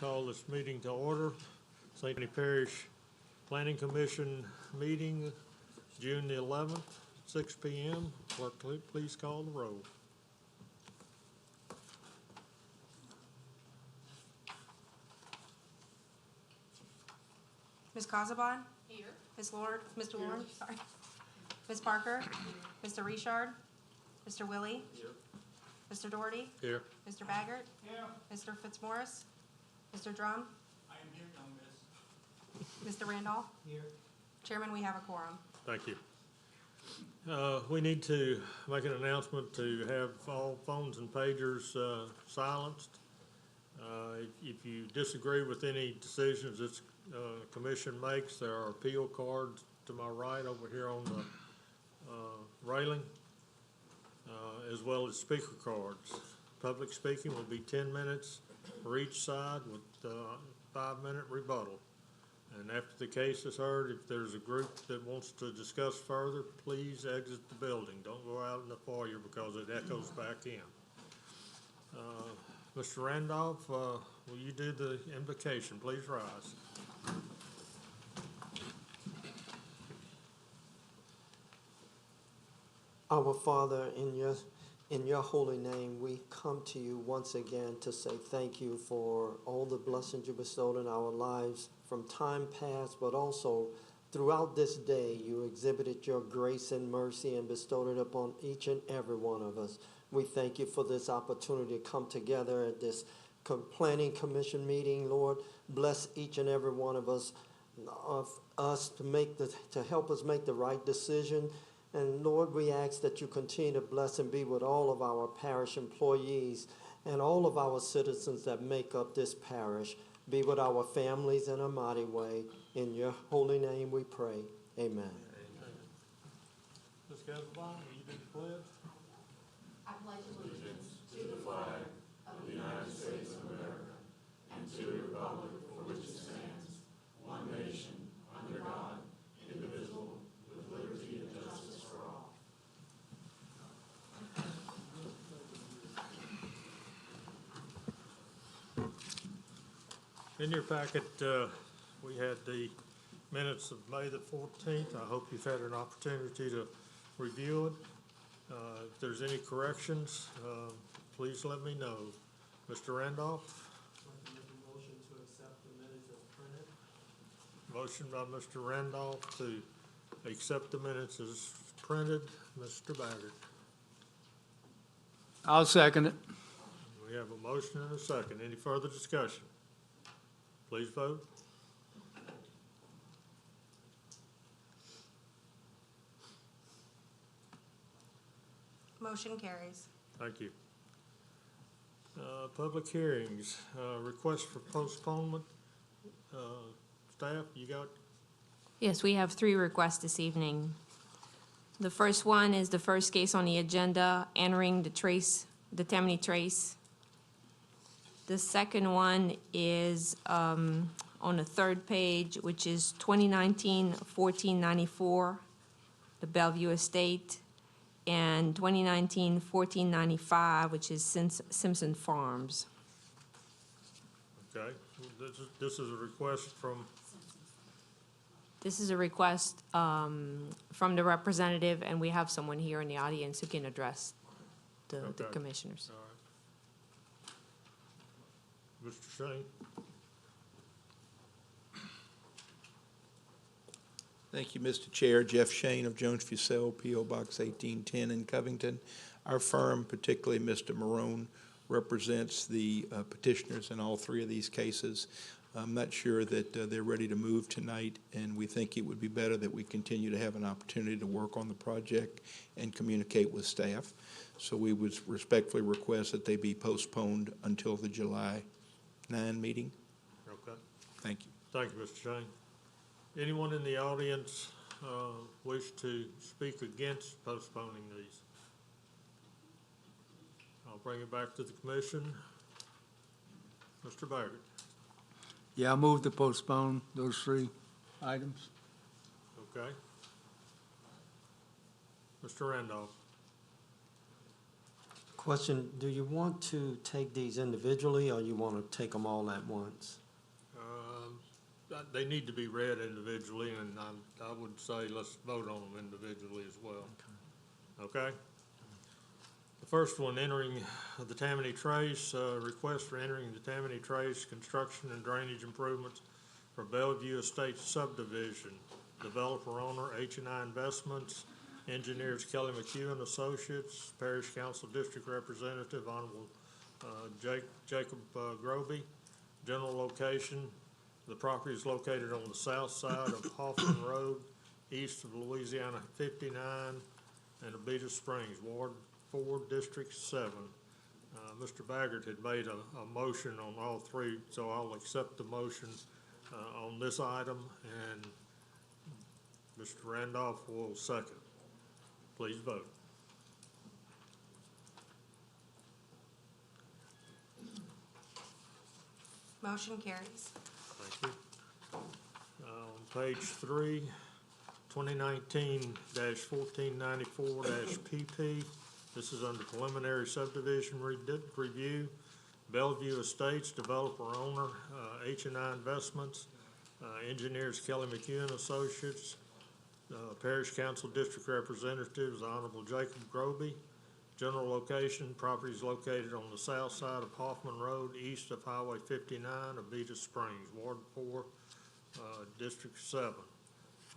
call this meeting to order. St. Tammany Parish Planning Commission meeting, June the 11th, 6 p.m. Clerk, please call the roll. Ms. Casaubon? Here. Ms. Lord, Mr. Lord, sorry. Ms. Parker? Here. Mr. Richard? Mr. Willie? Here. Mr. Doherty? Here. Mr. Baggert? Here. Mr. Fitzmaurice? Mr. Drum? I am here, young miss. Mr. Randolph? Here. Chairman, we have a quorum. Thank you. We need to make an announcement to have all phones and pagers silenced. If you disagree with any decisions this commission makes, there are appeal cards to my right over here on the railing, as well as speaker cards. Public speaking will be 10 minutes for each side with 5-minute rebuttal. And after the case is heard, if there's a group that wants to discuss further, please exit the building. Don't go out in the foyer because it echoes back in. Mr. Randolph, will you do the invocation? Please rise. Our Father, in your holy name, we come to you once again to say thank you for all the blessings you bestowed in our lives from time past, but also throughout this day, you exhibited your grace and mercy and bestowed it upon each and every one of us. We thank you for this opportunity to come together at this planning commission meeting, Lord. Bless each and every one of us to help us make the right decision. And Lord, we ask that you continue to bless and be with all of our parish employees and all of our citizens that make up this parish. Be with our families in a mighty way. In your holy name we pray. Amen. Ms. Casaubon, will you do the pledge? I pledge allegiance to the flag of the United States of America and to the republic for which it stands, one nation, under God, indivisible, with liberty and justice for all. In your packet, we had the minutes of May the 14th. I hope you've had an opportunity to review it. If there's any corrections, please let me know. Mr. Randolph? I'd like to make a motion to accept the minutes as printed. Motion by Mr. Randolph to accept the minutes as printed. Mr. Baggert? I'll second it. We have a motion and a second. Any further discussion? Please vote. Motion carries. Thank you. Public hearings, request for postponement. Staff, you got? Yes, we have 3 requests this evening. The first one is the first case on the agenda, entering the Tammany Trace. The second one is on the 3rd page, which is 2019-1494, the Bellevue Estate, and 2019-1495, which is Simpson Farms. Okay. This is a request from? This is a request from the representative, and we have someone here in the audience who can address the commissioners. All right. Mr. Shane? Thank you, Mr. Chair. Jeff Shane of Jones Fussell, P.O. Box 1810 in Covington. Our firm, particularly Mr. Marone, represents the petitioners in all 3 of these cases. I'm not sure that they're ready to move tonight, and we think it would be better that we continue to have an opportunity to work on the project and communicate with staff. So we would respectfully request that they be postponed until the July 9 meeting. Okay. Thank you. Thank you, Mr. Shane. Anyone in the audience wish to speak against postponing these? I'll bring it back to the commission. Mr. Baggert? Yeah, I move to postpone those 3 items. Okay. Mr. Randolph? Question, do you want to take these individually, or you want to take them all at once? They need to be read individually, and I would say let's vote on them individually as well. Okay? The first one, entering the Tammany Trace, request for entering the Tammany Trace, construction and drainage improvements for Bellevue Estates subdivision. Developer owner, H&I Investments, engineers Kelly McHugh and Associates, Parish Council District Representative, Honorable Jacob Groby. General location, the property is located on the south side of Hoffman Road, east of Louisiana 59 and Abita Springs, Ward 4, District 7. Mr. Baggert had made a motion on all three, so I'll accept the motion on this item, and Mr. Randolph will second. Please vote. Motion carries. Thank you. On page 3, 2019-1494-PP. This is under preliminary subdivision review. Bellevue Estates, developer owner, H&I Investments, engineers Kelly McHugh and Associates, Parish Council District Representatives, Honorable Jacob Groby. General location, property is located on the south side of Hoffman Road, east of Highway 59, Abita Springs, Ward 4, District 7.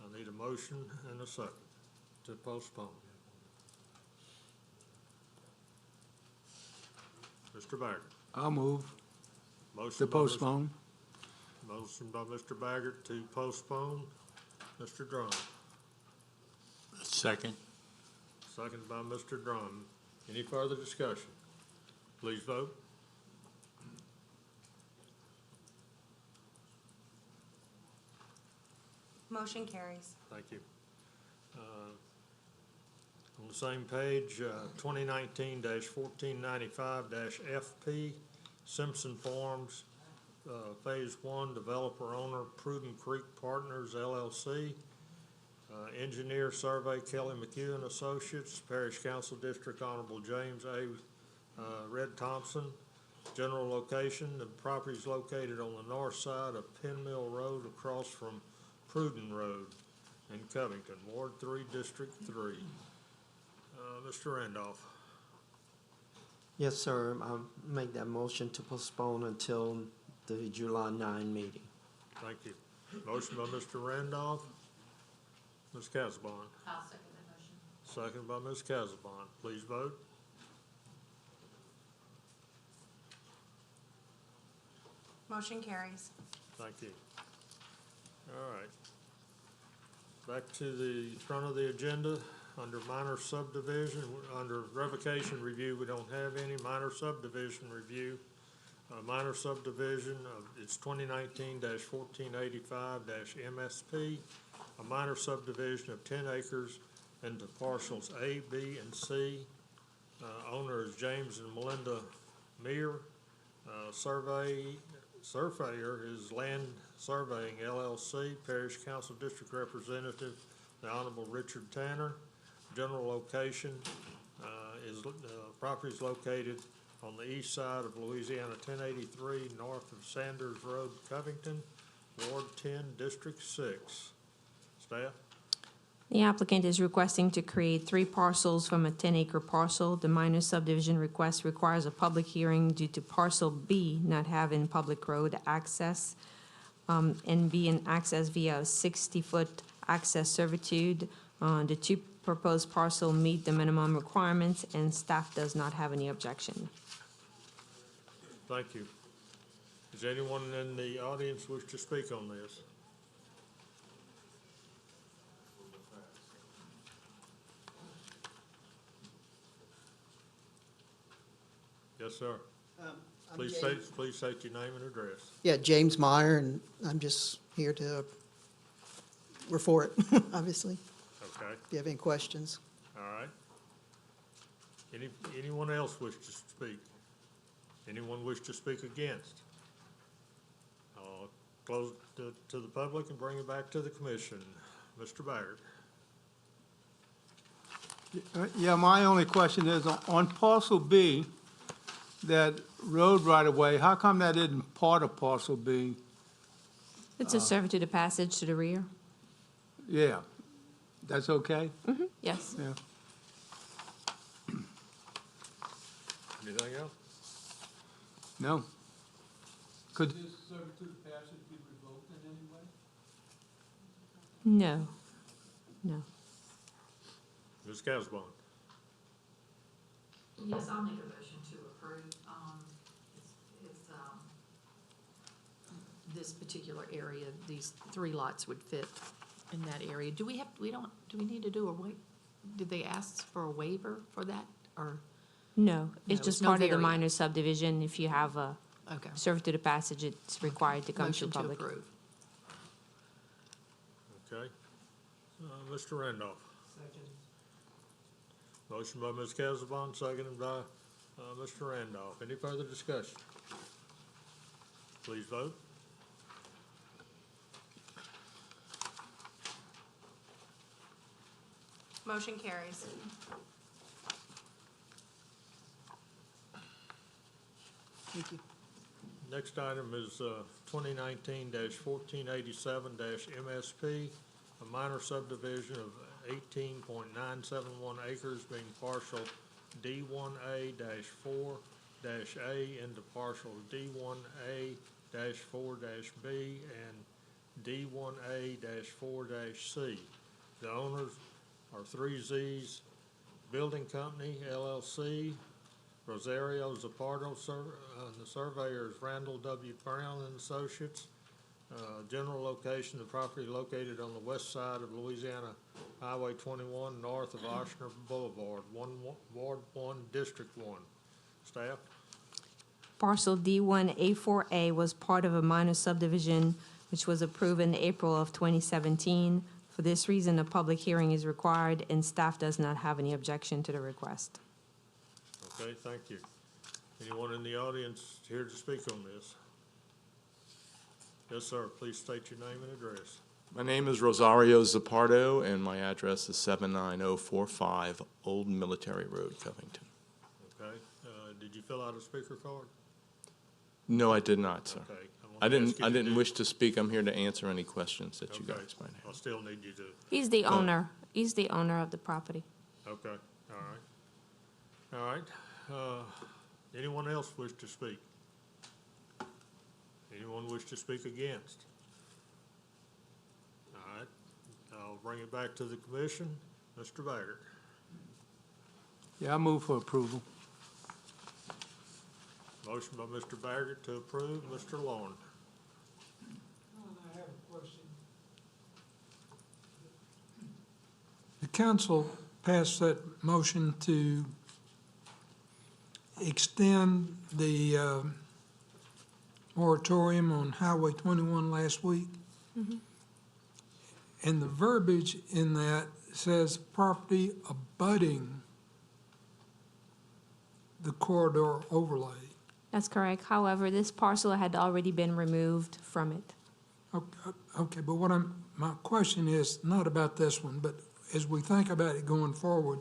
I need a motion and a second to postpone. Mr. Baggert. I'll move Motion to by Mr. postpone. Motion by Mr. Baggert to postpone. Mr. Drum. Second. Second by Mr. Drum. Any further discussion? Please vote. Motion carries. Thank you. On the same page, 2019-1495-FP, Simpson Farms, Phase 1, developer owner, Prudent Creek Partners, LLC. Engineer survey, Kelly McHugh and Associates, Parish Council District, Honorable James A. Red Thompson. General location, the property is located on the north side of Penn Mill Road across from Pruden Road in Covington, Ward 3, District 3. Mr. Randolph. Yes, sir. I'll make that motion to postpone until the July 9 meeting. Thank you. Motion by Mr. Randolph. Ms. Casabon. I'll second that motion. Second by Ms. Casabon. Please vote. Motion carries. Thank you. All right. Back to the front of the agenda, under minor subdivision, under revocation review, we don't have any. Minor subdivision review, minor subdivision, it's 2019-1485-MSP, a minor subdivision of 10 acres into parcels A, B, and C. Owner is James and Melinda Meir. Surveyor is Land Surveying LLC, Parish Council District Representative, the Honorable Richard Tanner. General location is property is located on the east side of Louisiana 1083, north of Sanders Road, Covington, Ward 10, District 6. Staff? The applicant is requesting to create 3 parcels from a 10-acre parcel. The minor subdivision request requires a public hearing due to parcel B not having public road access and being accessed via a 60-foot access servitude. The 2 proposed parcel meet the minimum requirements, and staff does not have any objection. Thank you. Does anyone in the audience wish to speak on this? Yes, sir. Please state your name and address. Yeah, James Meyer, and I'm just here to, we're for it, obviously, Okay, if you have any questions. all right. Anyone else wish to speak? Anyone wish to speak against? I'll close to the public and bring it back to the commission. Mr. Baird. Yeah, my only question is, on parcel B, that road right-of-way, how come that isn't part of parcel B? It's a servitude of passage to the rear. Yeah, that's okay? Yes. Yeah. Anything else? No. Could this servitude of passage be revoked in any way? No. No. Ms. Casbon? Yes, I'll make a motion to approve. It's, this particular area, these 3 lots would fit in that area. Do we need to do a did they ask for a waiver for that, or? No, it's No, just no part of the variant. minor subdivision. If you have a Okay. servitude of passage, it's required to come to Motion to public. approve. Okay. Mr. Randolph? Motion by Ms. Casabon, seconded by Mr. Randolph. Any further discussion? Please vote. Motion carries. Thank you. Next item is 2019-1487-MSP, a minor subdivision of 18.971 acres being partial D1A-4-A into partial D1A-4-B and D1A-4-C. The owners are 3Z's Building Company, LLC, Rosario Zapardo, the surveyor is Randall W. Brown and Associates. General location, the property located on the west side of Louisiana Highway 21, north of Oshner Boulevard, Ward 1, District 1. Staff? Parcel D1A4A was part of a minor subdivision which was approved in April of 2017. For this reason, a public hearing is required, and staff does not have any objection to the request. Okay, thank you. Anyone in the audience here to speak on this? Yes, sir. Please state your name and address. My name is Rosario Zapardo, and my address is 79045 Old Military Road, Covington. Okay. Did you fill out a speaker card? No, I did not, sir. Okay. I didn't wish to speak. I'm here to answer any questions that you Okay. guys might I'll have. still need you to. He's the owner. He's the owner of the property. Okay, all right. All right, anyone else wish to speak? Anyone wish to speak against? All right, I'll bring it back to the commission. Mr. Baggert. Yeah, I move for approval. Motion by Mr. Baggert to approve. Mr. Lorne. I have a question. The council passed that motion to extend the moratorium on Highway 21 last week. And the verbiage in that says property abutting the corridor overlay. That's correct. However, this parcel had already been removed from it. Okay, but my question is not about this one, but as we think about it going forward,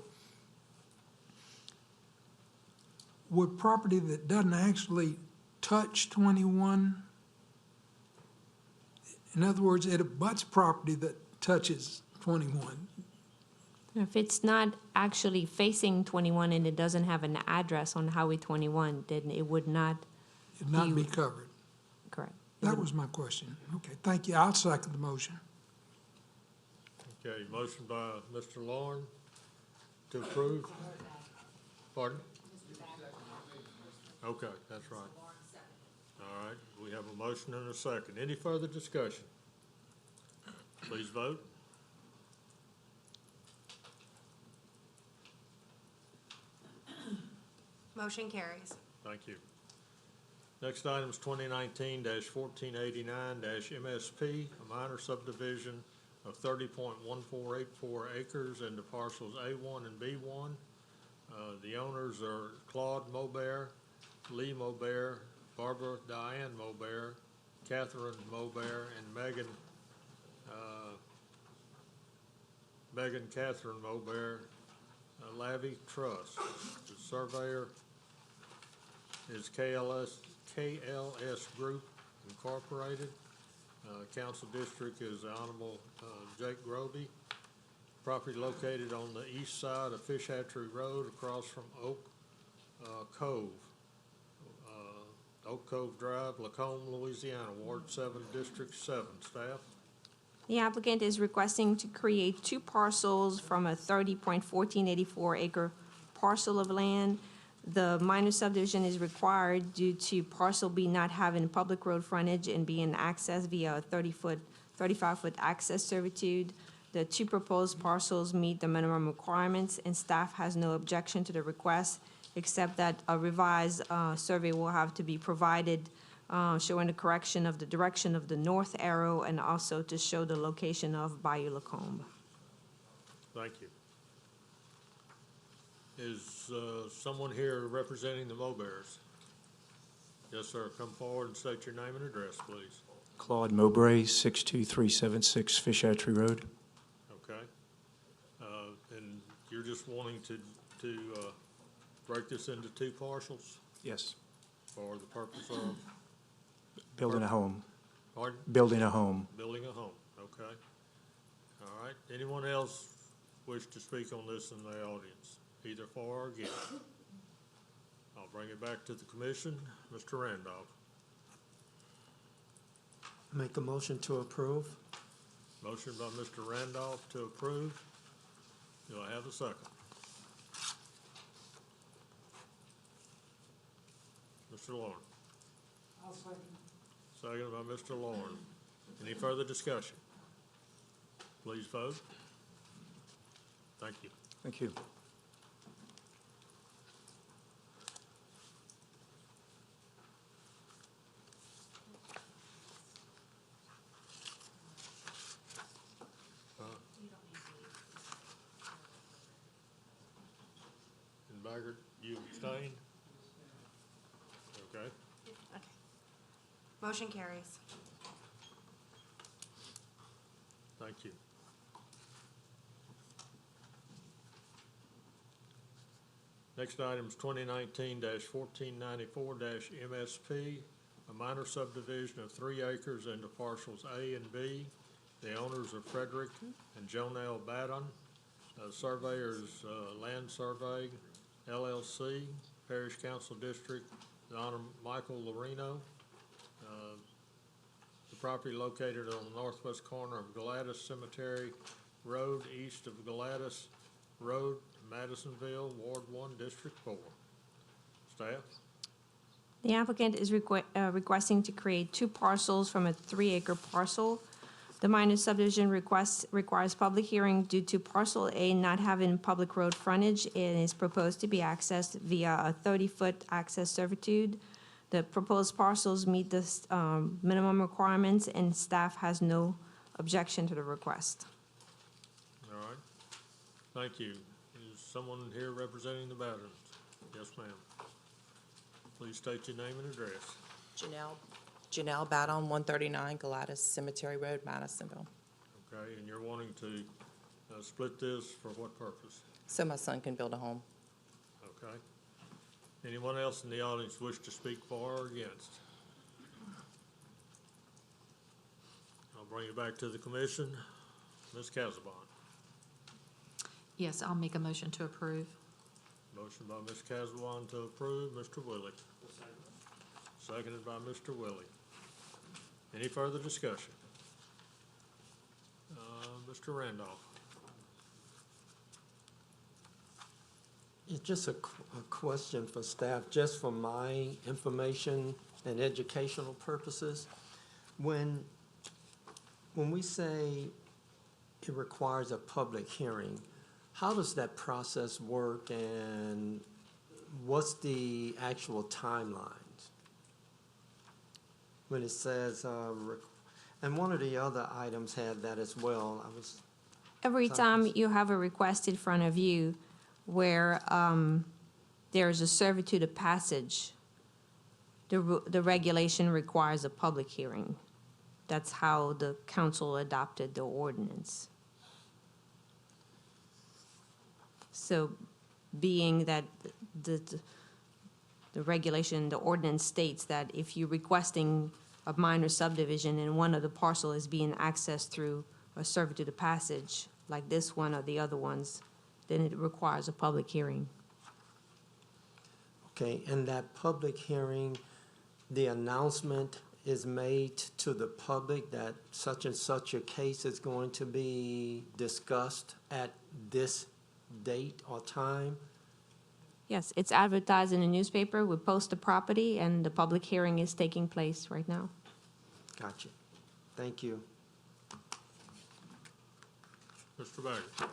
would property that doesn't actually touch 21, in other words, it abuts property that touches 21? If it's not actually facing 21 and it doesn't have an address on Highway 21, then it would not, It'd not be You- covered? correct. That was my question. Okay, thank you. I'll second the motion. Okay, motion by Mr. Lorne to approve. Pardon? Okay, that's right. All right, we have a motion and a second. Any further discussion? Please vote. Motion carries. Thank you. Next item is 2019-1489-MSP, a minor subdivision of 30.1484 acres into parcels A1 and B1. The owners are Claude Maubert, Lee Maubert, Barbara Diane Maubert, Catherine Maubert, and Megan Catherine Maubert, Lavy Trust. The surveyor is KLS Group Incorporated. Council district is the Honorable Jake Groby. Property located on the east side of Fish Hatchery Road across from Oak Cove. Oak Cove Drive, Lacombe, Louisiana, Ward 7, District 7. Staff? The applicant is requesting to create two parcels from a 30.1484 acre parcel of land. The minor subdivision is required due to parcel B not having public road frontage and being accessed via a 35-foot access servitude. The two proposed parcels meet the minimum requirements, and staff has no objection to the request, except that a revised survey will have to be provided showing the correction of the direction of the north arrow and also to show the location of Bayou Lacombe. Thank you. Is someone here representing the Mowbears? Yes, sir. Come forward and state your name and address, please. Claude Mowbray, 62376 Fish Hatchery Road. Okay. And you're just wanting to break this into two parcels Yes. for the purpose of, Building a home. pardon? Building a home. Building a home, okay. All right. Anyone else wish to speak on this in the audience, either for or against? I'll bring it back to the commission. Mr. Randolph. Make a motion to approve. Motion by Mr. Randolph to approve. Do I have a second? Mr. Lauren. I'll second. Second by Mr. Lauren. Any further discussion? Please vote. Thank you. Thank you. And Baggert, you abstain? Okay. Okay. Motion carries. Thank you. Next item is 2019-1494-MSP, a minor subdivision of 3 acres into parcels A and B. The owners are Frederick and Joan L. Batten. Surveyors, Land Survey, LLC, Parish Council District, the Honorable Michael Lorino. The property located on the northwest corner of Gladys Cemetery Road, east of Gladys Road, Madisonville, Ward 1, District 4. Staff? The applicant is requesting to create two parcels from a 3-acre parcel. The minor subdivision requires public hearing due to parcel A not having public road frontage and is proposed to be accessed via a 30-foot access servitude. The proposed parcels meet the minimum requirements, and staff has no objection to the request. All right. Thank you. Is someone here representing the Battens? Yes, ma'am. Please state your name and address. Janelle Batten, 139 Gladys Cemetery Road, Madisonville. Okay, and you're wanting to split this for what purpose? So my son can build a home. Okay. Anyone else in the audience wish to speak for or against? I'll bring it back to the commission. Ms. Casabon. Yes, I'll make a motion to approve. Motion by Ms. Casabon to approve. Mr. Willie. Seconded by Mr. Willie. Any further discussion? Mr. Randolph. It's just a question for staff, just for my information and educational purposes. When we say it requires a public hearing, how does that process work, and what's the actual timelines? When it says, and one of the other items had that as well. Every time you have a request in front of you where there's a servitude of passage, the regulation requires a public hearing. That's how the council adopted the ordinance. So being that the regulation, the ordinance states that if you're requesting a minor subdivision and one of the parcel is being accessed through a servitude of passage, like this one or the other ones, then it requires a public hearing. Okay, in that public hearing, the announcement is made to the public that such and such a case is going to be discussed at this date or time? Yes, it's advertised in the newspaper. We post the property, and the public hearing is taking place right now. Gotcha. Thank you. Mr. Baggett.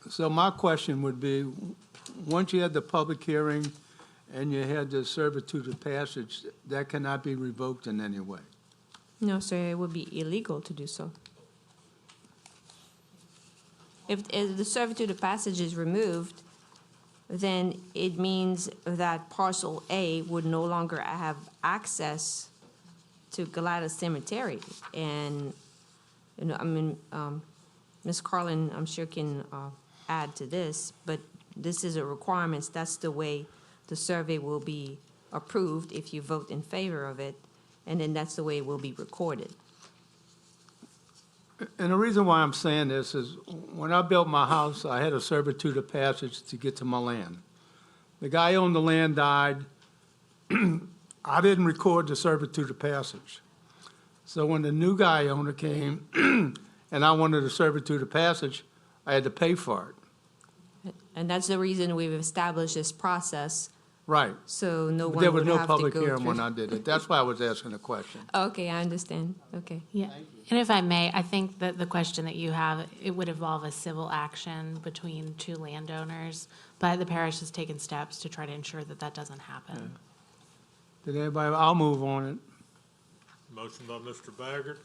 So my question would be, once you had the public hearing and you had the servitude of passage, that cannot be revoked in any way? No, sir, it would be illegal to do so. If the servitude of passage is removed, then it means that parcel A would no longer have access to Galata Cemetery. And, you know, I mean, Ms. Carlin, I'm sure can add to this, but this is a requirement. That's the way the survey will be approved if you vote in favor of it, and then that's the way it will be recorded. And the reason why I'm saying this is, when I built my house, I had a servitude of passage to get to my land. The guy who owned the land died. I didn't record the servitude of passage. So when the new guy owner came and I wanted a servitude of passage, I had to pay for it. And that's the reason we've established this process, Right. so no But one there was would no have to public go hearing when through. I did it. That's why I was asking the question. Okay, I understand, okay. Yeah, and if I may, I think that the question that you have, it would involve a civil action between two landowners, but the parish has taken steps to try to ensure that that doesn't happen. Did anybody, I'll move on it. Motion by Mr. Baggett,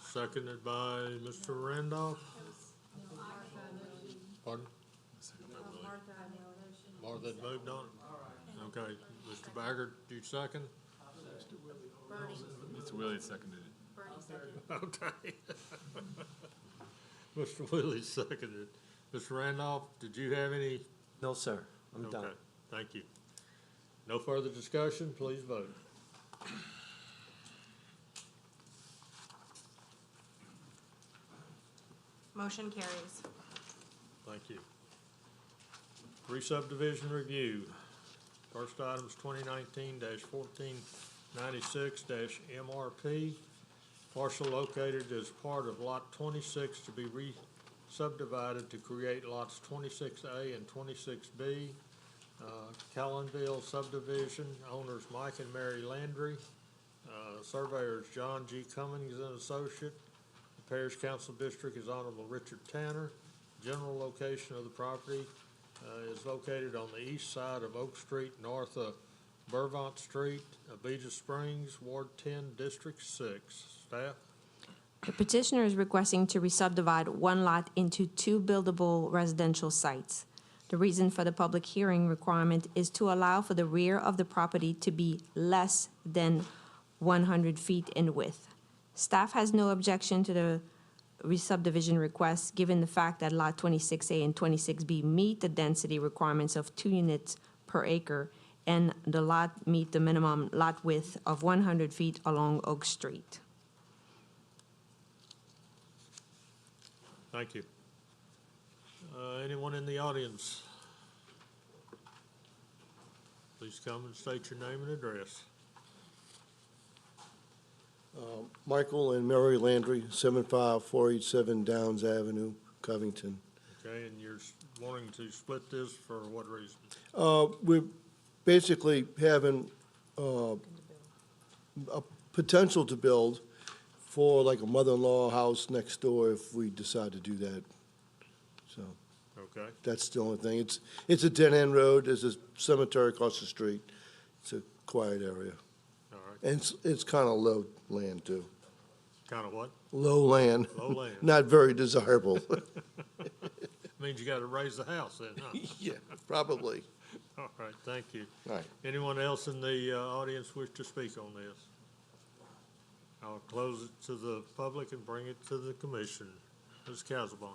seconded by Mr. Randolph. Pardon? Martha had moved on it? Okay, Mr. Baggett, you second? Mr. Willie seconded it. Okay. Mr. Willie seconded. Mr. Randolph, did you have any? No, sir. I'm done. Okay, thank you. No further discussion, please vote. Motion carries. Thank you. Re-subdivision review. First item is 2019-1496-MRP. Parcel located as part of Lot 26 to be re-subdivided to create lots 26A and 26B. Callanville subdivision, owners Mike and Mary Landry. Surveyors John G. Cummings and Associate. The Parish Council District is Honorable Richard Tanner. General location of the property is located on the east side of Oak Street, north of Burvant Street, Abita Springs, Ward 10, District 6. Staff? The petitioner is requesting to re-subdivide one lot into two buildable residential sites. The reason for the public hearing requirement is to allow for the rear of the property to be less than 100 feet in width. Staff has no objection to the re-subdivision request, given the fact that Lot 26A and 26B meet the density requirements of 2 units per acre, and the lot meet the minimum lot width of 100 feet along Oak Street. Thank you. Anyone in the audience? Please come and state your name and address. Michael and Mary Landry, 75487 Downs Avenue, Covington. Okay, and you're wanting to split this for what reason? We're basically having a potential to build for like a mother-in-law house next door if we decide to do that. So Okay, that's the only thing. It's a dead-end road. There's a cemetery across the street. It's a quiet area. all right. And it's kind of low land, too. Kind of what? Low land. Low land. Not very desirable. Means you gotta raise the house then, huh? Yeah, probably. All right, thank you. All right. Anyone else in the audience wish to speak on this? I'll close it to the public and bring it to the commission. Ms. Casabon.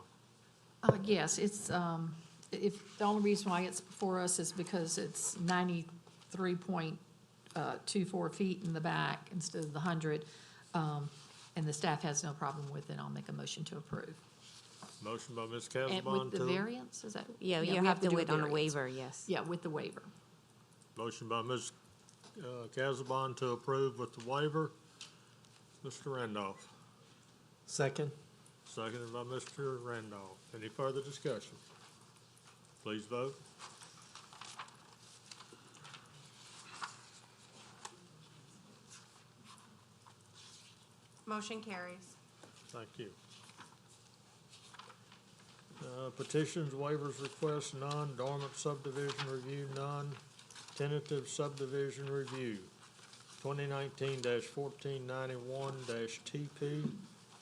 Yes, it's, if, the only reason why it's before us is because it's 93.24 feet in the back instead of the 100. And the staff has no problem with it. I'll make a motion to approve. Motion by Ms. And Casabon with the to, variance, is that? Yeah, we you have to do wait on a variance. waiver, yes. Yeah, with the waiver. motion by Ms. Casabon to approve with the waiver. Mr. Randolph. Second? Seconded by Mr. Randolph. Any further discussion? Please vote. Motion carries. Thank you. Petitions, waivers, requests, none. Dormant subdivision review, none. Tentative subdivision review, 2019-1491-TP,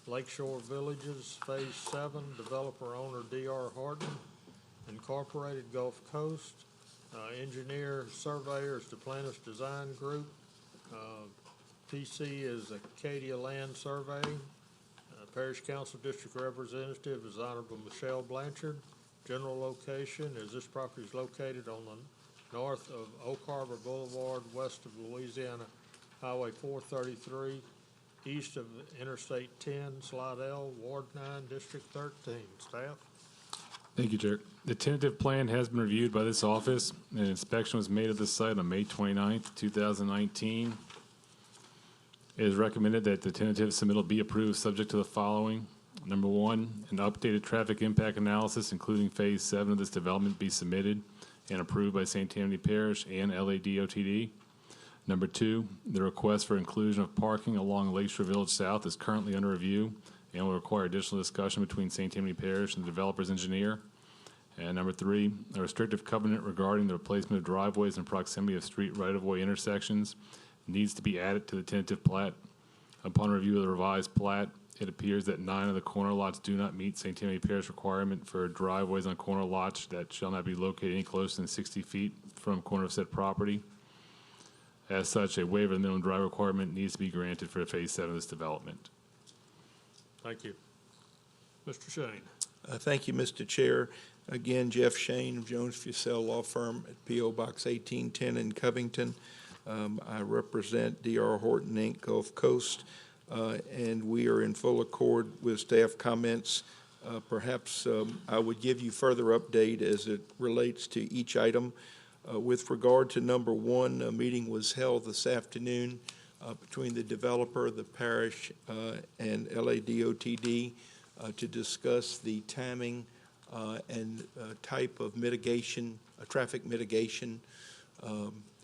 Lakeshore Villages, Phase 7, developer owner D.R. Horton, Incorporated Gulf Coast, engineer surveyor is Duplantis Design Group, PC is Acadia Land Surveying, Parish Council District Representative is Honorable Michelle Blanchard. General location is this property is located on the north of Oak Harbor Boulevard, west of Louisiana Highway 433, east of Interstate 10, Slidell, Ward 9, District 13. Staff? Thank you, Chair. The tentative plan has been reviewed by this office. An inspection was made of the site on May 29th, 2019. It is recommended that the tentative submittal be approved subject to the following. Number one, an updated traffic impact analysis, including Phase 7 of this development, be submitted and approved by St. Tammany Parish and LADOTD. Number two, the request for inclusion of parking along Lakeshore Village South is currently under review and will require additional discussion between St. Tammany Parish and the developer's engineer. And number three, a restrictive covenant regarding the replacement of driveways in proximity of street right-of-way intersections needs to be added to the tentative plat. Upon review of the revised plat, it appears that 9 of the corner lots do not meet St. Tammany Parish requirement for driveways on corner lots that shall not be located any closer than 60 feet from corner of said property. As such, a waiver of the minimum drive requirement needs to be granted for Phase 7 of this development. Thank you. Mr. Shane? Thank you, Mr. Chair. Again, Jeff Shane of Jones Fussell Law Firm at P.O. Box 1810 in Covington. I represent D.R. Horton, Inc., Gulf Coast, and we are in full accord with staff comments. Perhaps I would give you further update as it relates to each item. With regard to number one, a meeting was held this afternoon between the developer, the parish, and LADOTD to discuss the timing and type of mitigation, traffic mitigation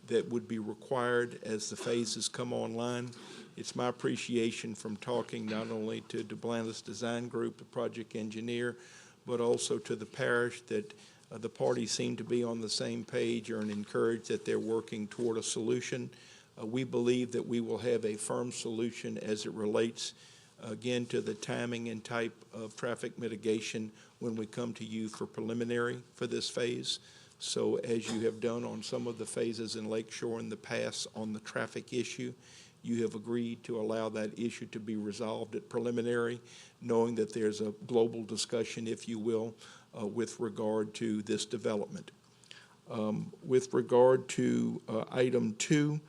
that would be required as the phases come online. It's my appreciation from talking not only to Duplantis Design Group, the project engineer, but also to the parish that the parties seem to be on the same page and encouraged that they're working toward a solution. We believe that we will have a firm solution as it relates, again, to the timing and type of traffic mitigation when we come to you for preliminary for this phase. So as you have done on some of the phases in Lakeshore in the past on the traffic issue, you have agreed to allow that issue to be resolved at preliminary, knowing that there's a global discussion, if you will, with regard to this development. With regard to item 2,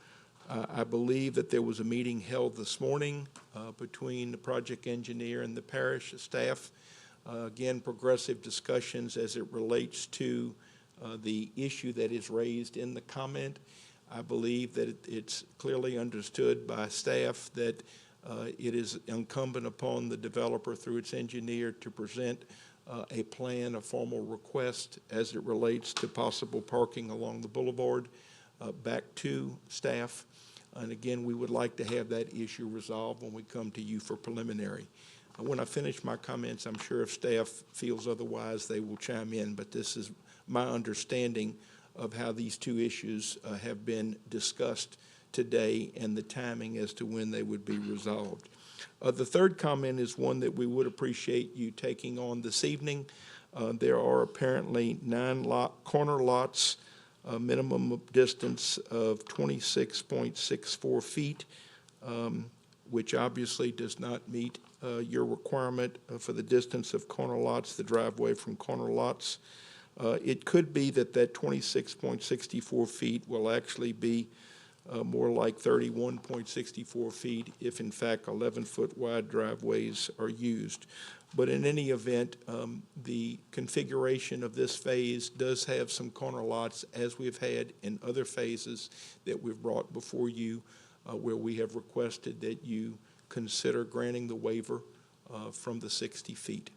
I believe that there was a meeting held this morning between the project engineer and the parish staff. Again, progressive discussions as it relates to the issue that is raised in the comment. I believe that it's clearly understood by staff that it is incumbent upon the developer through its engineer to present a plan, a formal request as it relates to possible parking along the boulevard back to staff. And again, we would like to have that issue resolved when we come to you for preliminary. When I finish my comments, I'm sure if staff feels otherwise, they will chime in, but this is my understanding of how these two issues have been discussed today and the timing as to when they would be resolved. The third comment is one that we would appreciate you taking on this evening. There are apparently 9 corner lots, a minimum distance of 26.64 feet. which obviously does not meet your requirement for the distance of corner lots, the driveway from corner lots. It could be that that 26.64 feet will actually be more like 31.64 feet if in fact 11-foot wide driveways are used. But in any event, the configuration of this phase does have some corner lots, as we've had in other phases that we've brought before you, where we have requested that you consider granting the waiver from the 60 feet.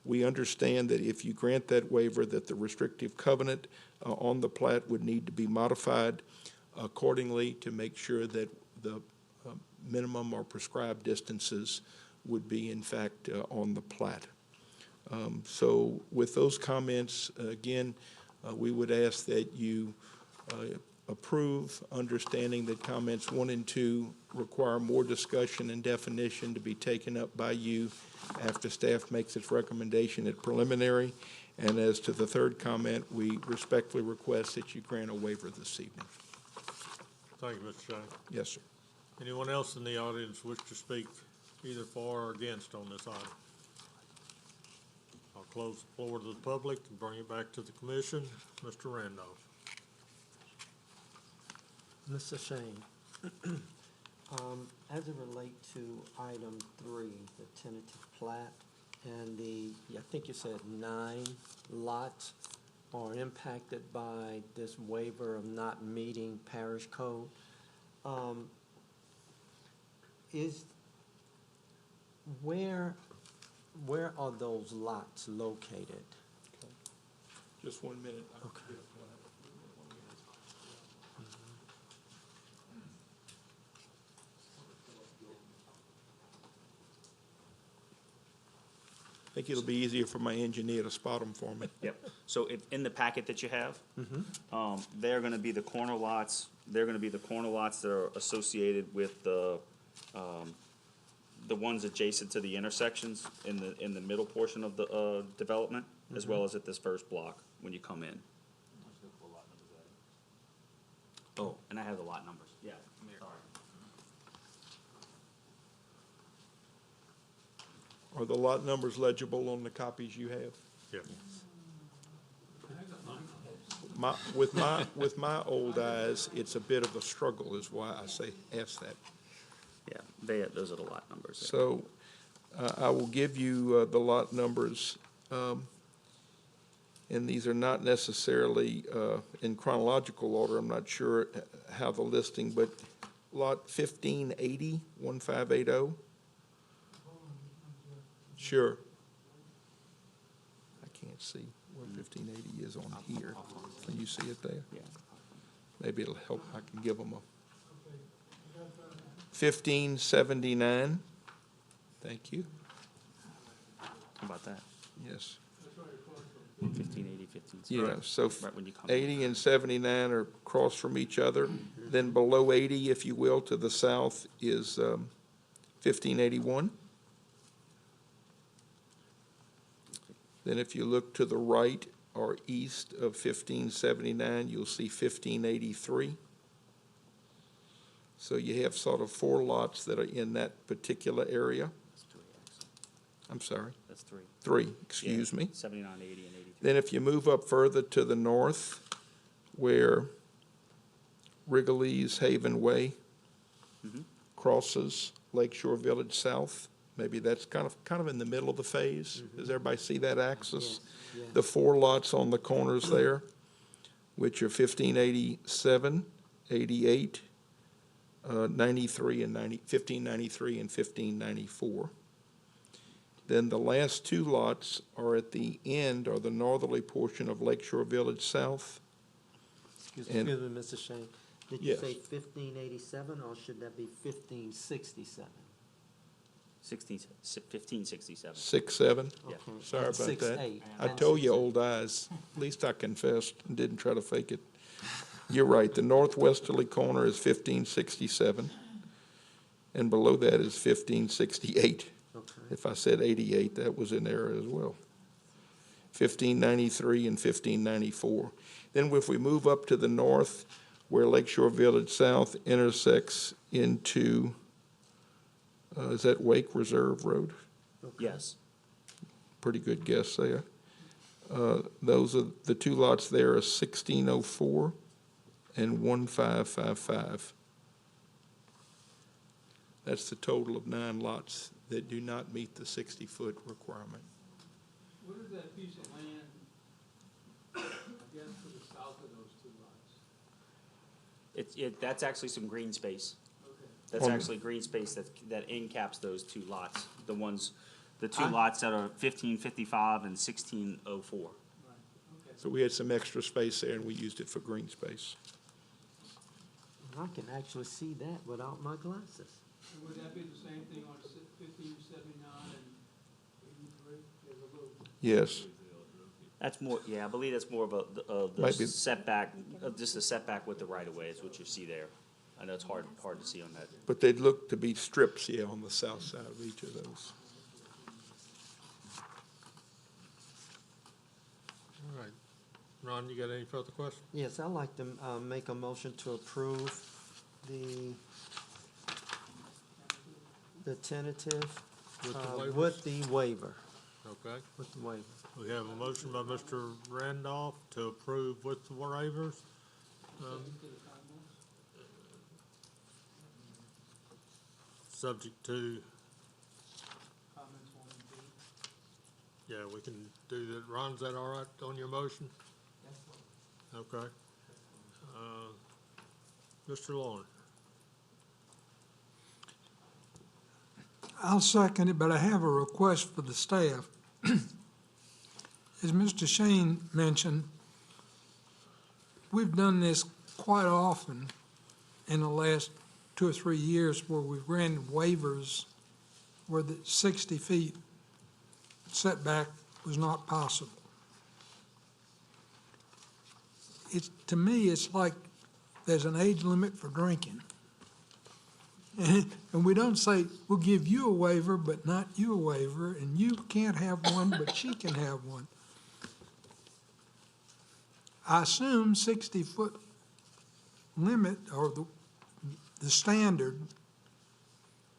We understand that if you grant that waiver, that the restrictive covenant on the plat would need to be modified accordingly to make sure that the minimum or prescribed distances would be in fact on the plat. So with those comments, again, we would ask that you approve, understanding that comments 1 and 2 require more discussion and definition to be taken up by you after staff makes its recommendation at preliminary. And as to the third comment, we respectfully request that you grant a waiver this evening. Thank you, Mr. Shane. Yes, sir. Anyone else in the audience wish to speak either for or against on this item? I'll close the floor to the public and bring it back to the commission. Mr. Randolph. Mr. Shane, as it relates to item 3, the tentative plat, and I think you said 9 lots are impacted by this waiver of not meeting parish code. Where are those lots located? Just 1 minute. Okay. I think it'll be easier for my engineer to spot them for me. Yep. So if, in the packet that you have, they're gonna be the corner lots, they're gonna be the corner lots that are associated with the ones adjacent to the intersections in the middle portion of the development, as well as at this first block when you come in. Oh, and I have the lot numbers, yeah, sorry. Are the lot numbers legible on the copies you have? Yeah. With my old eyes, it's a bit of a struggle, is why I ask that. Yeah, those are the lot numbers. So I will give you the lot numbers, and these are not necessarily in chronological order. I'm not sure how the listing, but lot 1580, 1580. Sure. I can't see where 1580 is on here. Can you see it there? Yeah. Maybe it'll help. I can give them a 1579. Thank you. How about that? Yes. 1580, 15. Yeah, so Right when you come in. 80 and 79 are across from each other. Then below 80, if you will, to the south is 1581. Then if you look to the right or east of 1579, you'll see 1583. So you have sort of 4 lots that are in that particular area. That's 3, actually. I'm sorry, That's 3. 3, excuse me. 79, 80, and 83. Then if you move up further to the north, where Wrigley's Haven Way crosses Lakeshore Village South, maybe that's kind of in the middle of the phase. Does everybody see that axis? Yes. The 4 lots on the corners there, which are 1587, 88, 93 and 1593 and 1594. Then the last 2 lots are at the end, or the northerly portion of Lakeshore Village South. Excuse me, Mr. Shane. Did you Yes. say 1587, or should that be 1567? 1567. 6-7. Yeah. Okay. Sorry And about 6-8. that. I And told you 6-8. old eyes. At least I confessed and didn't try to fake it. You're right. The northwesterly corner is 1567, and below that is 1568. Okay. If I said 88, that was in error as well. 1593 and 1594. Then if we move up to the north, where Lakeshore Village South intersects into Is that Wake Reserve Road? Yes. Pretty good guess there. Those are, the two lots there are 1604 and 1555. That's the total of 9 lots that do not meet the 60-foot requirement. What is that piece of land, I guess, to the south of those two lots? That's actually some green space. Okay. That's actually green space that encaps those 2 lots. The two lots that are 1555 and 1604. So we had some extra space there, and we used it for green space. I can actually see that without my glasses. Would that be the same thing on 1579 and 83? There's a little. Yes. That's more, I believe that's more of the Might be- setback, just the setback with the right-of-way is what you see there. I know it's hard to see on that. But they'd look to be strips, on the south side of each of those. All right. Ron, you got any further questions? Yes, I'd like to make a motion to approve the tentative With the waivers? with the waiver. Okay. With the waiver. We have a motion by Mr. Randolph to approve with the waivers. Subject to, yeah, we can do that. Ron, is that all right on your motion? Okay. Mr. Lawrence? I'll second it, but I have a request for the staff. As Mr. Shane mentioned, we've done this quite often in the last 2 or 3 years where we've granted waivers where the 60 feet setback was not possible. To me, it's like there's an age limit for drinking. And we don't say, we'll give you a waiver, but not you a waiver, and you can't have one, but she can have one. I assume 60-foot limit, or the standard,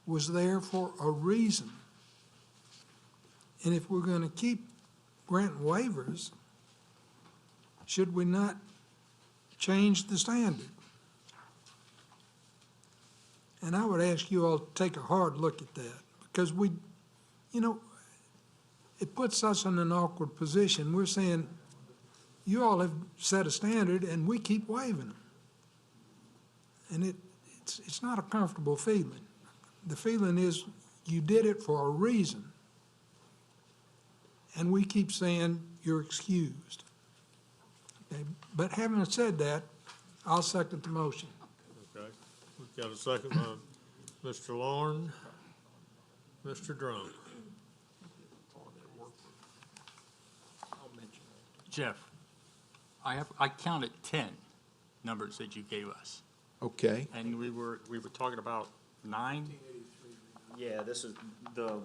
was there for a reason. And if we're gonna keep granting waivers, should we not change the standard? And I would ask you all to take a hard look at that, because it puts us in an awkward position. We're saying, you all have set a standard, and we keep waiving them. And it's not a comfortable feeling. The feeling is, you did it for a reason, and we keep saying, you're excused. Okay? But having said that, I'll second the motion. Okay. We've got a second by Mr. Lawrence. Mr. Drum? Jeff, I counted 10 numbers that you gave us, Okay. and we were talking about 9? Yeah, this is the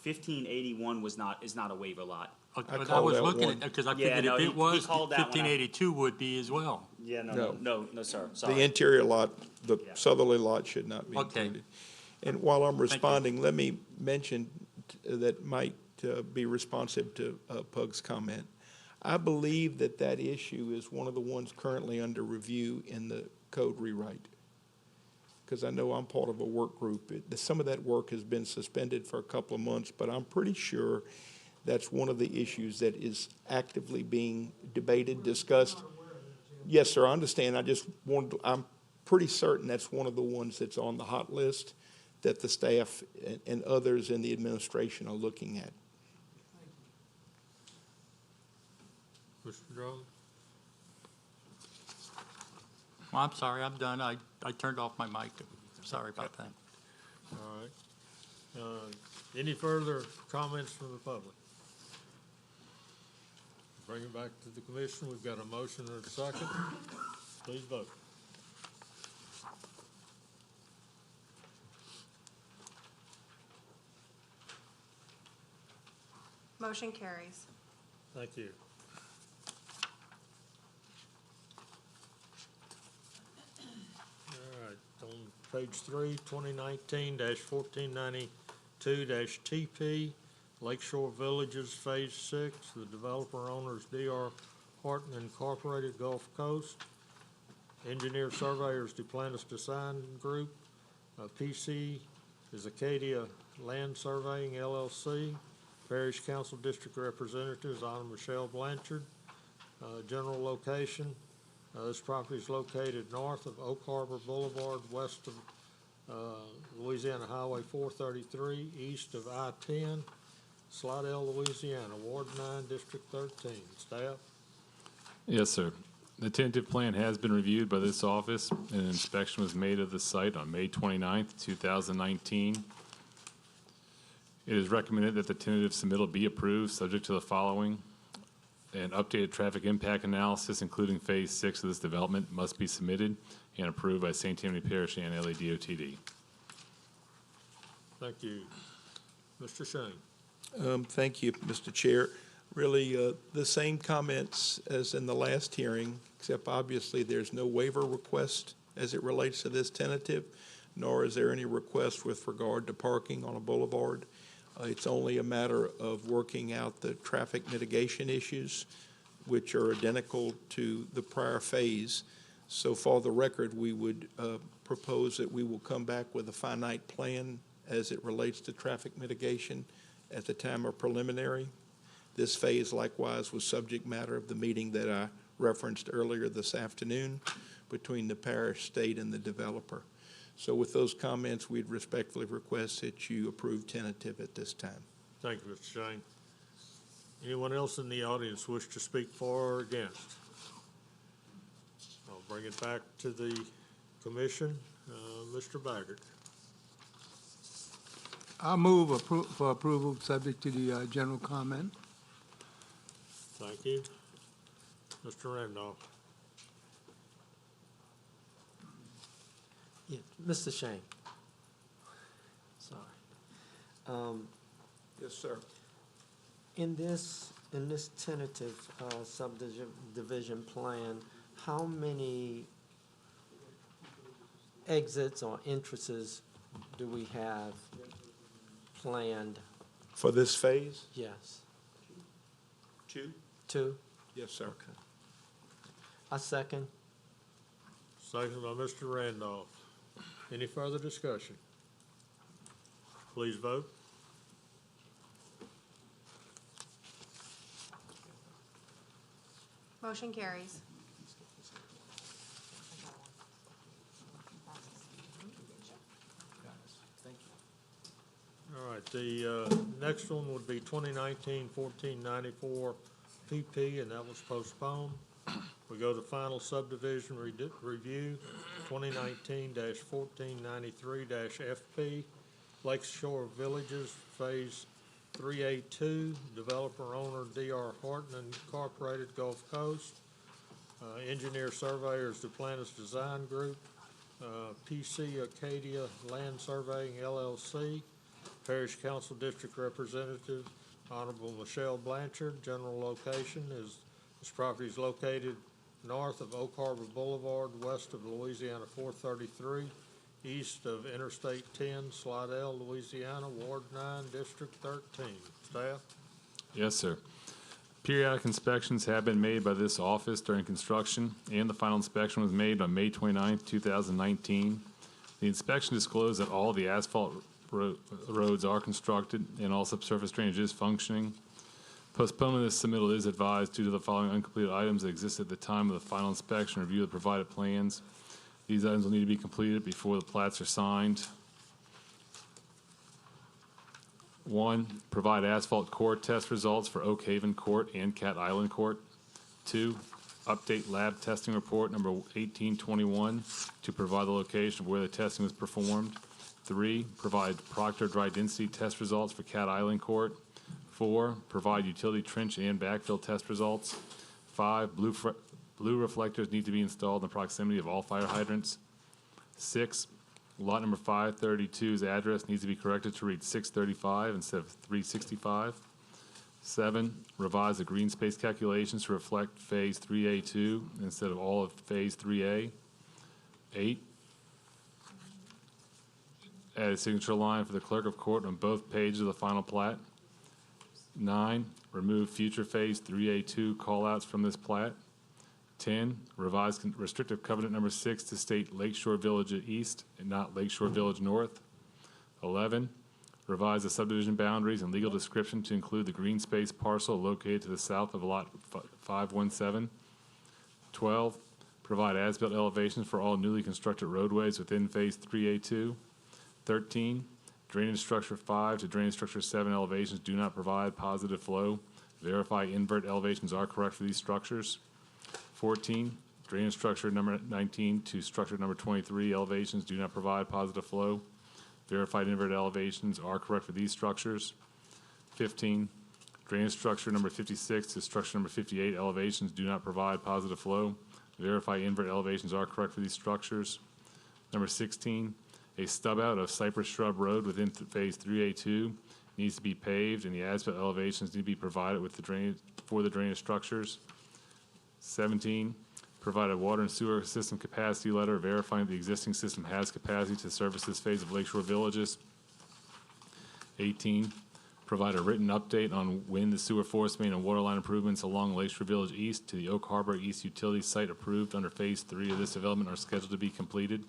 1581 is not a waiver lot. But I call was that looking one. at, because I Yeah, figured no, if he it was, called that one out. 1582 would be as well. Yeah, No. no, sir, sorry. The interior lot, the Yeah. southerly lot should not be Okay. included. And while I'm you. responding, let me mention that might be responsive to Pug's comment. I believe that issue is one of the ones currently under review in the code rewrite. Because I know I'm part of a work group. Some of that work has been suspended for a couple of months, but I'm pretty sure that's one of the issues that is actively being debated, discussed. Yes, sir, I understand. I'm pretty certain that's one of the ones that's on the hot list that the staff and others in the administration are looking at. Mr. Drum? Well, I'm sorry, I'm done. I turned off my mic. Sorry about that. All right. Any further comments from the public? Bring it back to the commission. We've got a motion and a second. Please vote. Motion carries. Thank you. All right, on page 3, 2019-1492-TP, Lakeshore Villages, Phase 6. The developer owner is D.R. Horton Incorporated, Gulf Coast. Engineer surveyors, Duplantis Design Group. PC is Acadia Land Surveying, LLC. Parish Council District Representatives, Honor Michelle Blanchard. General location, this property is located north of Oak Harbor Boulevard, west of Louisiana Highway 433, east of I-10, Slidell, Louisiana, Ward 9, District 13. Staff? Yes, sir. The tentative plan has been reviewed by this office, and an inspection was made of the site on May 29th, 2019. It is recommended that the tentative submittal be approved, subject to the following. An updated traffic impact analysis, including Phase 6 of this development, must be submitted and approved by St. Tammany Parish and LADOTD. Thank you. Mr. Shane? Thank you, Mr. Chair. Really, the same comments as in the last hearing, except obviously there's no waiver request as it relates to this tentative, nor is there any request with regard to parking on a boulevard. It's only a matter of working out the traffic mitigation issues, which are identical to the prior phase. So for the record, we would propose that we will come back with a finite plan as it relates to traffic mitigation at the time of preliminary. This phase likewise was subject matter of the meeting that I referenced earlier this afternoon between the parish, state, and the developer. So with those comments, we'd respectfully request that you approve tentative at this time. Thank you, Mr. Shane. Anyone else in the audience wish to speak for or against? I'll bring it back to the commission. Mr. Baggert. I move for approval, subject to the general comment. Thank you. Mr. Randolph. Yeah, Mr. Shane. Sorry. Yes, sir. In this tentative subdivision plan, how many exits or entrances do we have planned? For this phase? Yes. 2? 2? Yes, sir. Okay. I second. Second by Mr. Randolph. Any further discussion? Please vote. Motion carries. All right, the next one would be 2019-1494 PP, and that was postponed. We go to final subdivision review, 2019-1493-FP, Lakeshore Villages, Phase 3A2, developer owner D.R. Horton Incorporated, Gulf Coast. Engineer surveyors, Duplantis Design Group. PC Acadia Land Surveying, LLC. Parish Council District Representative, Honorable Michelle Blanchard. General location is, this property is located north of Oak Harbor Boulevard, west of Louisiana 433, east of Interstate 10, Slidell, Louisiana, Ward 9, District 13. Staff? Yes, sir. Periodic inspections have been made by this office during construction, and the final inspection was made on May 29th, 2019. The inspection disclosed that all the asphalt roads are constructed and all subsurface drainage is functioning. Postponement of this submittal is advised due to the following uncompleted items that exist at the time of the final inspection review of the provided plans. These items will need to be completed before the plats are signed. 1, provide asphalt core test results for Oak Haven Court and Cat Island Court. 2, update lab testing report number 1821 to provide the location of where the testing was performed. 3, provide Proctor dry density test results for Cat Island Court. 4, provide utility trench and backfill test results. 5, blue reflectors need to be installed in the proximity of all fire hydrants. 6, lot number 532's address needs to be corrected to read 635 instead of 365. 7, revise the green space calculations to reflect Phase 3A2 instead of all of Phase 3A. 8, add a signature line for the clerk of court on both pages of the final plat. 9, remove future phase 3A2 callouts from this plat. 10, revise restrictive covenant number 6 to state Lakeshore Village East and not Lakeshore Village North. 11, revise the subdivision boundaries and legal description to include the green space parcel located to the south of lot 517. 12, provide as-built elevations for all newly constructed roadways within phase 3A2. 13, drainage structure 5 to drainage structure 7 elevations do not provide positive flow. Verify invert elevations are correct for these structures. 14, drainage structure number 19 to structure number 23 elevations do not provide positive flow. Verified invert elevations are correct for these structures. 15, drainage structure number 56 to structure number 58 elevations do not provide positive flow. Verify invert elevations are correct for these structures. Number 16, a stub out of Cypress Shrub Road within phase 3A2 needs to be paved, and the as-built elevations need to be provided with the drainage for the drainage structures. 17, provide a water and sewer system capacity letter verifying the existing system has capacity to service this phase of Lakeshore Villages. 18, provide a written update on when the sewer force main and water line improvements along Lakeshore Village East to the Oak Harbor East Utility Site approved under phase 3 of this development are scheduled to be completed.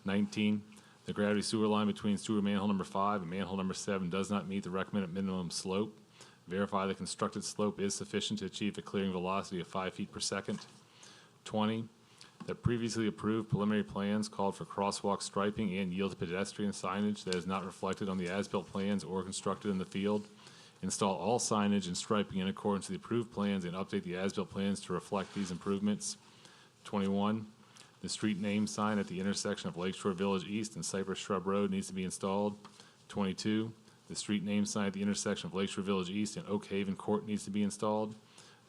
19, the gravity sewer line between sewer manhole number 5 and manhole number 7 does not meet the recommended minimum slope. Verify the constructed slope is sufficient to achieve a clearing velocity of 5 feet per second. 20, that previously approved preliminary plans called for crosswalk striping and yield pedestrian signage that is not reflected on the as-built plans or constructed in the field. Install all signage and striping in accordance with the approved plans and update the as-built plans to reflect these improvements. 21, the street name sign at the intersection of Lakeshore Village East and Cypress Shrub Road needs to be installed. 22, the street name sign at the intersection of Lakeshore Village East and Oak Haven Court needs to be installed.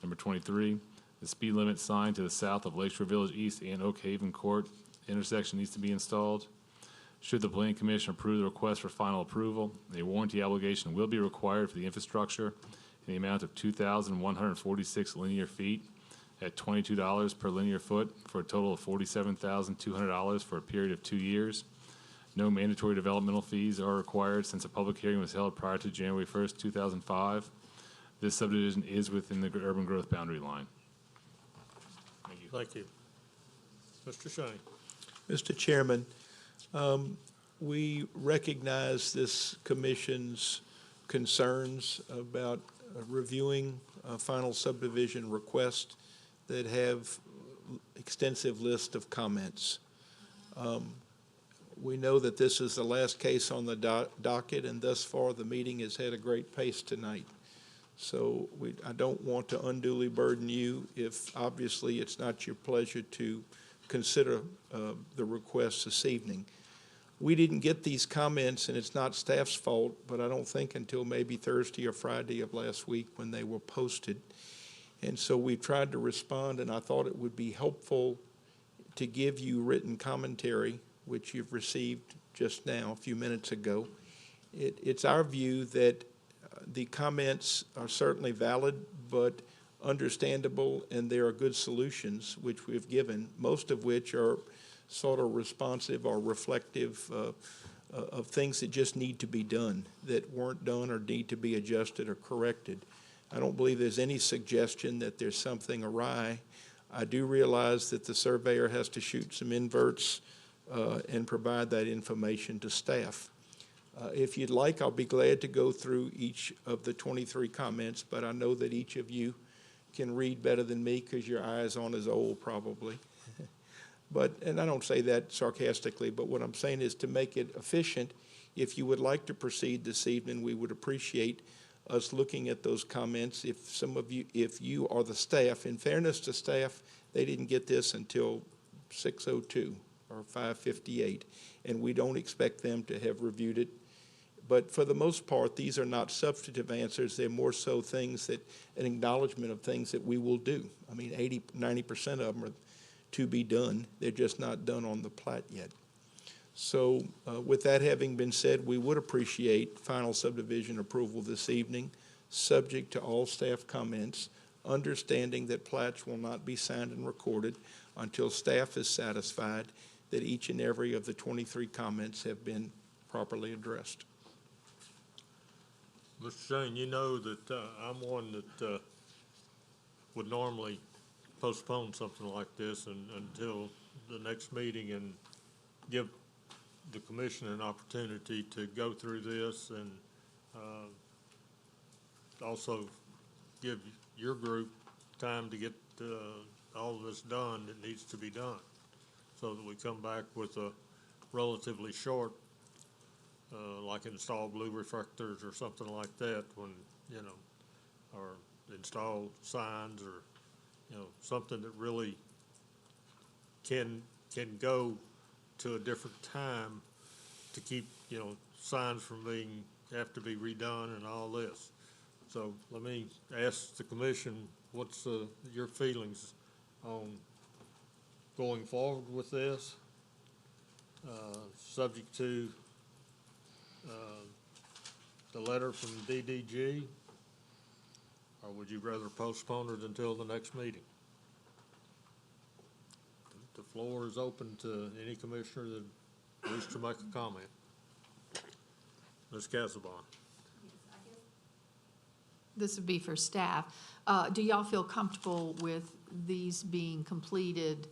Number 23, the speed limit sign to the south of Lakeshore Village East and Oak Haven Court intersection needs to be installed. Should the Planning Commission approve the request for final approval, a warranty obligation will be required for the infrastructure in the amount of 2,146 linear feet at $22 per linear foot for a total of $47,200 for a period of 2 years. No mandatory developmental fees are required since a public hearing was held prior to January 1st, 2005. This subdivision is within the urban growth boundary line. Thank you. Thank you. Mr. Shane. Mr. Chairman, we recognize this commission's concerns about reviewing a final subdivision request that have extensive list of comments. We know that this is the last case on the docket, and thus far the meeting has had a great pace tonight. So I don't want to unduly burden you if obviously it's not your pleasure to consider the request this evening. We didn't get these comments, and it's not staff's fault, but I don't think until maybe Thursday or Friday of last week when they were posted. And so we tried to respond, and I thought it would be helpful to give you written commentary, which you've received just now, a few minutes ago. It's our view that the comments are certainly valid, but understandable, and there are good solutions which we've given, most of which are sort of responsive or reflective of things that just need to be done, that weren't done or need to be adjusted or corrected. I don't believe there's any suggestion that there's something awry. I do realize that the surveyor has to shoot some inverts and provide that information to staff. If you'd like, I'll be glad to go through each of the 23 comments, but I know that each of you can read better than me because your eyes aren't as old probably. And I don't say that sarcastically, but what I'm saying is to make it efficient, if you would like to proceed this evening, we would appreciate us looking at those comments. If you are the staff, in fairness to staff, they didn't get this until 6:02 or 5:58, and we don't expect them to have reviewed it. But for the most part, these are not substantive answers. They're more so things that, an acknowledgement of things that we will do. I mean, 90% of them are to be done. They're just not done on the plat yet. So with that having been said, we would appreciate final subdivision approval this evening, subject to all staff comments, understanding that plats will not be signed and recorded until staff is satisfied that each and every of the 23 comments have been properly addressed. Mr. Shane, you know that I'm one that would normally postpone something like this until the next meeting and give the commission an opportunity to go through this and also give your group time to get all of this done that needs to be done, so that we come back with a relatively short, like install blue reflectors or something like that, when, you know, or install signs, or, you know, something that really can go to a different time to keep, you know, signs from have to be redone and all this. So let me ask the commission, what's your feelings on going forward with this, subject to the letter from DDG, or would you rather postpone it until the next meeting? The floor is open to any commissioner that wishes to make a comment. Ms. Casabon. This would be for staff. Do y'all feel comfortable with these being completed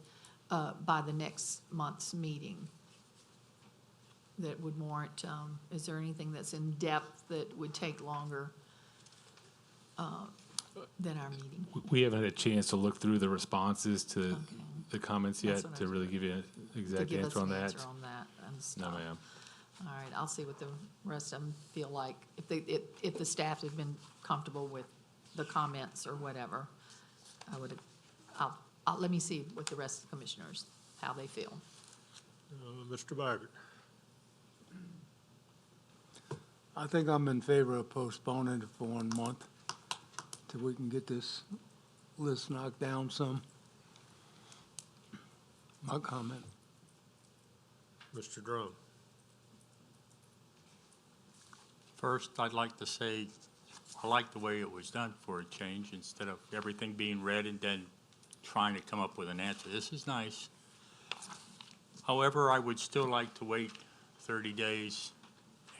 by the next month's meeting? That would warrant, is there anything that's in depth that would take longer than our meeting? We haven't had a chance to look through the responses to the comments That's yet what I to was really give you an To exact give us answer on an that. answer on that and No, stuff. ma'am. All right, I'll see what the rest of them feel like. If the staff have been comfortable with the comments or whatever, let me see what the rest of the commissioners, how they feel. Mr. Baggett. I think I'm in favor of postponing it for 1 month till we can get this list knocked down some. My comment. Mr. Drum. First, I'd like to say, I like the way it was done for a change, instead of everything being read and then trying to come up with an answer. This is nice. However, I would still like to wait 30 days,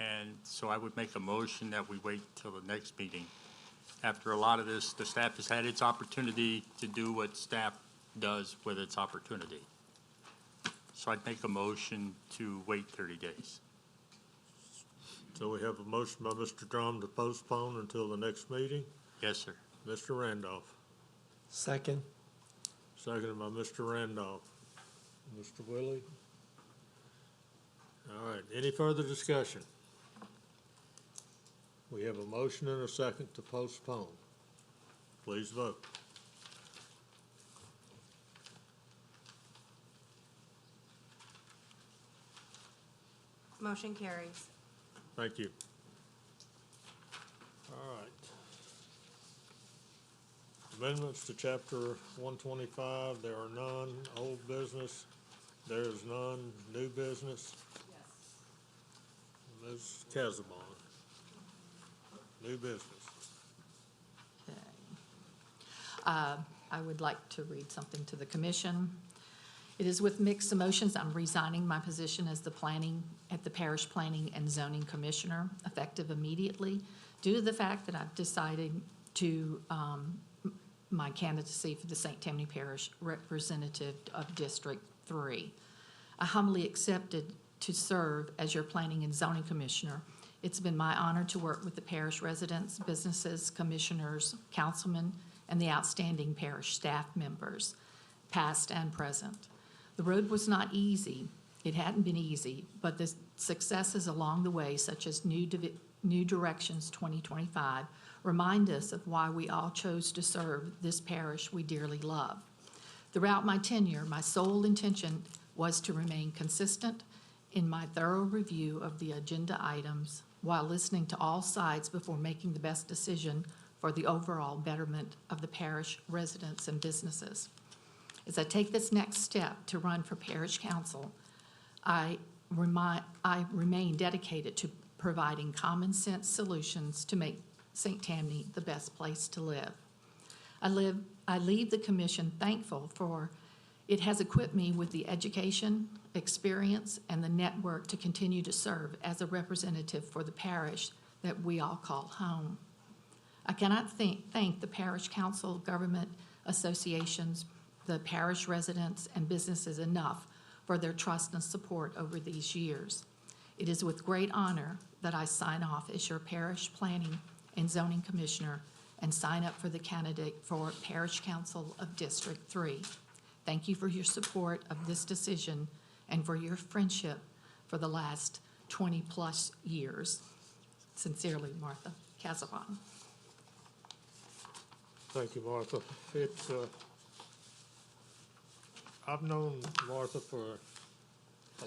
and so I would make a motion that we wait till the next meeting. After a lot of this, the staff has had its opportunity to do what staff does with its opportunity. So I'd make a motion to wait 30 days. So we have a motion by Mr. Drum to postpone until the next meeting. Yes, sir. Mr. Randolph. Second. Seconded by Mr. Randolph. Mr. Willie? All right, any further discussion? We have a motion and a second to postpone. Please vote. Motion carries. Thank you. All right. Amendments to chapter 125, there are none. Old business, there is none. New business? Yes. Ms. Casabon. New business. Okay. I would like to read something to the commission. It is with mixed emotions I'm resigning my position as the Parish Planning and Zoning Commissioner, effective immediately, due to the fact that I've decided to my candidacy for the St. Tammany Parish Representative of District 3. I humbly accepted to serve as your Planning and Zoning Commissioner. It's been my honor to work with the parish residents, businesses, commissioners, councilmen, and the outstanding parish staff members, past and present. The road was not easy. It hadn't been easy, but the successes along the way, such as New Directions 2025, remind us of why we all chose to serve this parish we dearly love. Throughout my tenure, my sole intention was to remain consistent in my thorough review of the agenda items while listening to all sides before making the best decision for the overall betterment of the parish residents and businesses. As I take this next step to run for parish council, I remain dedicated to providing common sense solutions to make St. Tammany the best place to live. I leave the commission thankful for it has equipped me with the education, experience and the network to continue to serve as a representative for the parish that we all call home. I cannot thank the Parish Council, government associations, the parish residents, and businesses enough for their trust and support over these years. It is with great honor that I sign off as your Parish Planning and Zoning Commissioner and sign up for the candidate for Parish Council of District 3. Thank you for your support of this decision and for your friendship for the last 20-plus years. Sincerely, Martha Casavon. Thank you, Martha. It's, I've known Martha for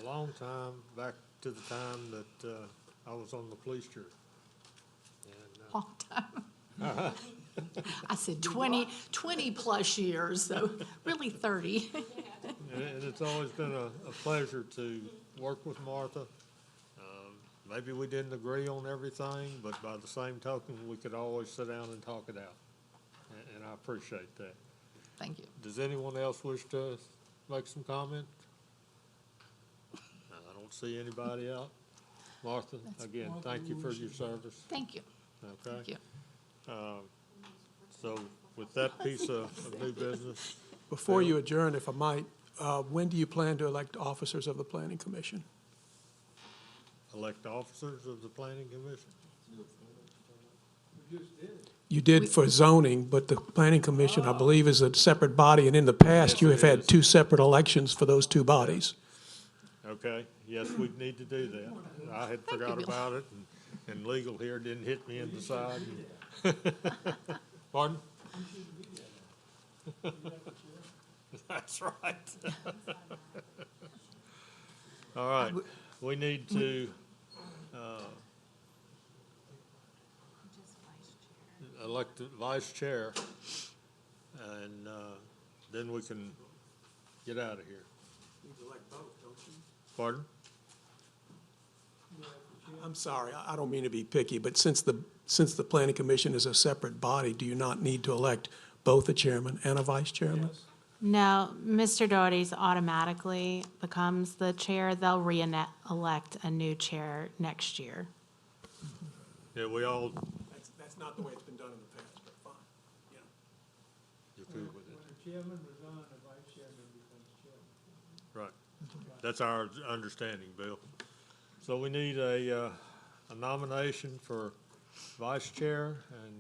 a long time, back to the time that I was on the police jury. And, Long time. I said 20-plus years, so really 30. and it's always been a pleasure to work with Martha. Maybe we didn't agree on everything, but by the same token, we could always sit down and talk it out. And I appreciate that. Thank you. Does anyone else wish to make some comment? I don't see anybody out. Martha, again, thank you for your service. Thank you. Okay? Thank you. So with that piece of new business. Before you adjourn, if I might, when do you plan to elect officers of the Planning Commission? Elect officers of the planning commission? You did for zoning, but the Planning Commission, I believe, is a separate body, and in the past, you have had two separate elections for those two bodies. Okay, yes, we need to do that. I had forgot about it, and legal here didn't hit me in the side. Pardon? That's right. All right, we need to elect a vice chair, and then we can get out of here. Pardon? I'm sorry, I don't mean to be picky, but since the Planning Commission is a separate body, do you not need to elect both a chairman and a vice chairman? No, Mr. Doherty's automatically becomes the chair. They'll re-elect a new chair next year. Yeah, we all, That's not the way it's been done in the past, but fine, yeah. you're cool with it. When the chairman resigns, the vice chairman becomes chairman. Right. That's our understanding, Bill. So we need a nomination for vice chair, and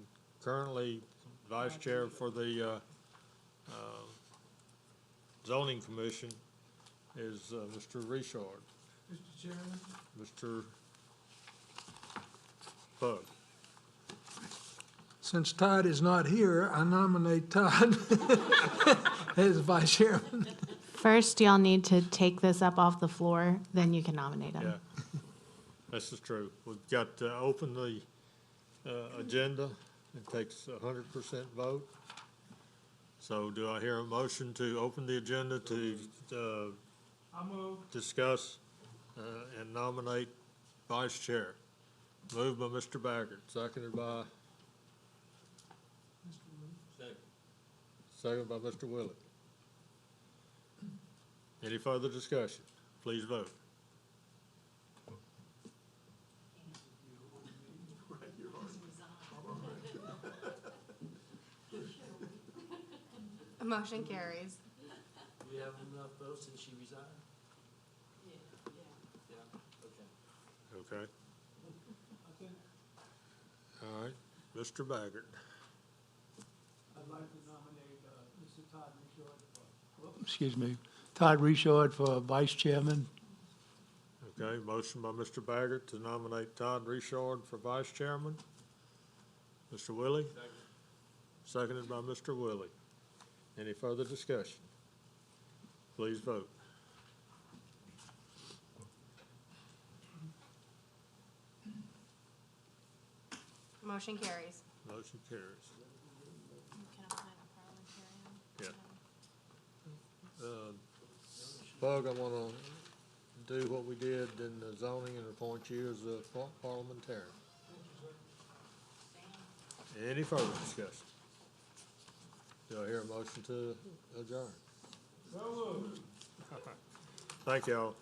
currently vice chair for the zoning commission is Mr. Richard. Mr. Chairman? Mr. Bug. Since Todd is not here, I nominate Todd as vice chairman. First, y'all need to take this up off the floor, then you can nominate him. Yeah, this is true. We've got to open the agenda. It takes 100% vote. So do I hear a motion to open the agenda to discuss and nominate vice chair? Moved by Mr. Baggert, seconded by? Seconded by Mr. Willett. Any further discussion? Please vote. Motion carries. Do you have enough votes since she resigned? Okay. All right, Mr. Baggert. I'd like to nominate Mr. Todd Todd Richard for vice chairman. Okay, motion by Mr. Baggert to nominate Todd Richard for vice chairman. Mr. Willie? Seconded by Mr. Willie. Any further discussion? Please vote. Motion carries. Motion carries. Yeah. Bug, I want to do what we did in the zoning and appoint you as a parliamentarian. Any further discussion? Do I hear a motion to adjourn? Thank y'all.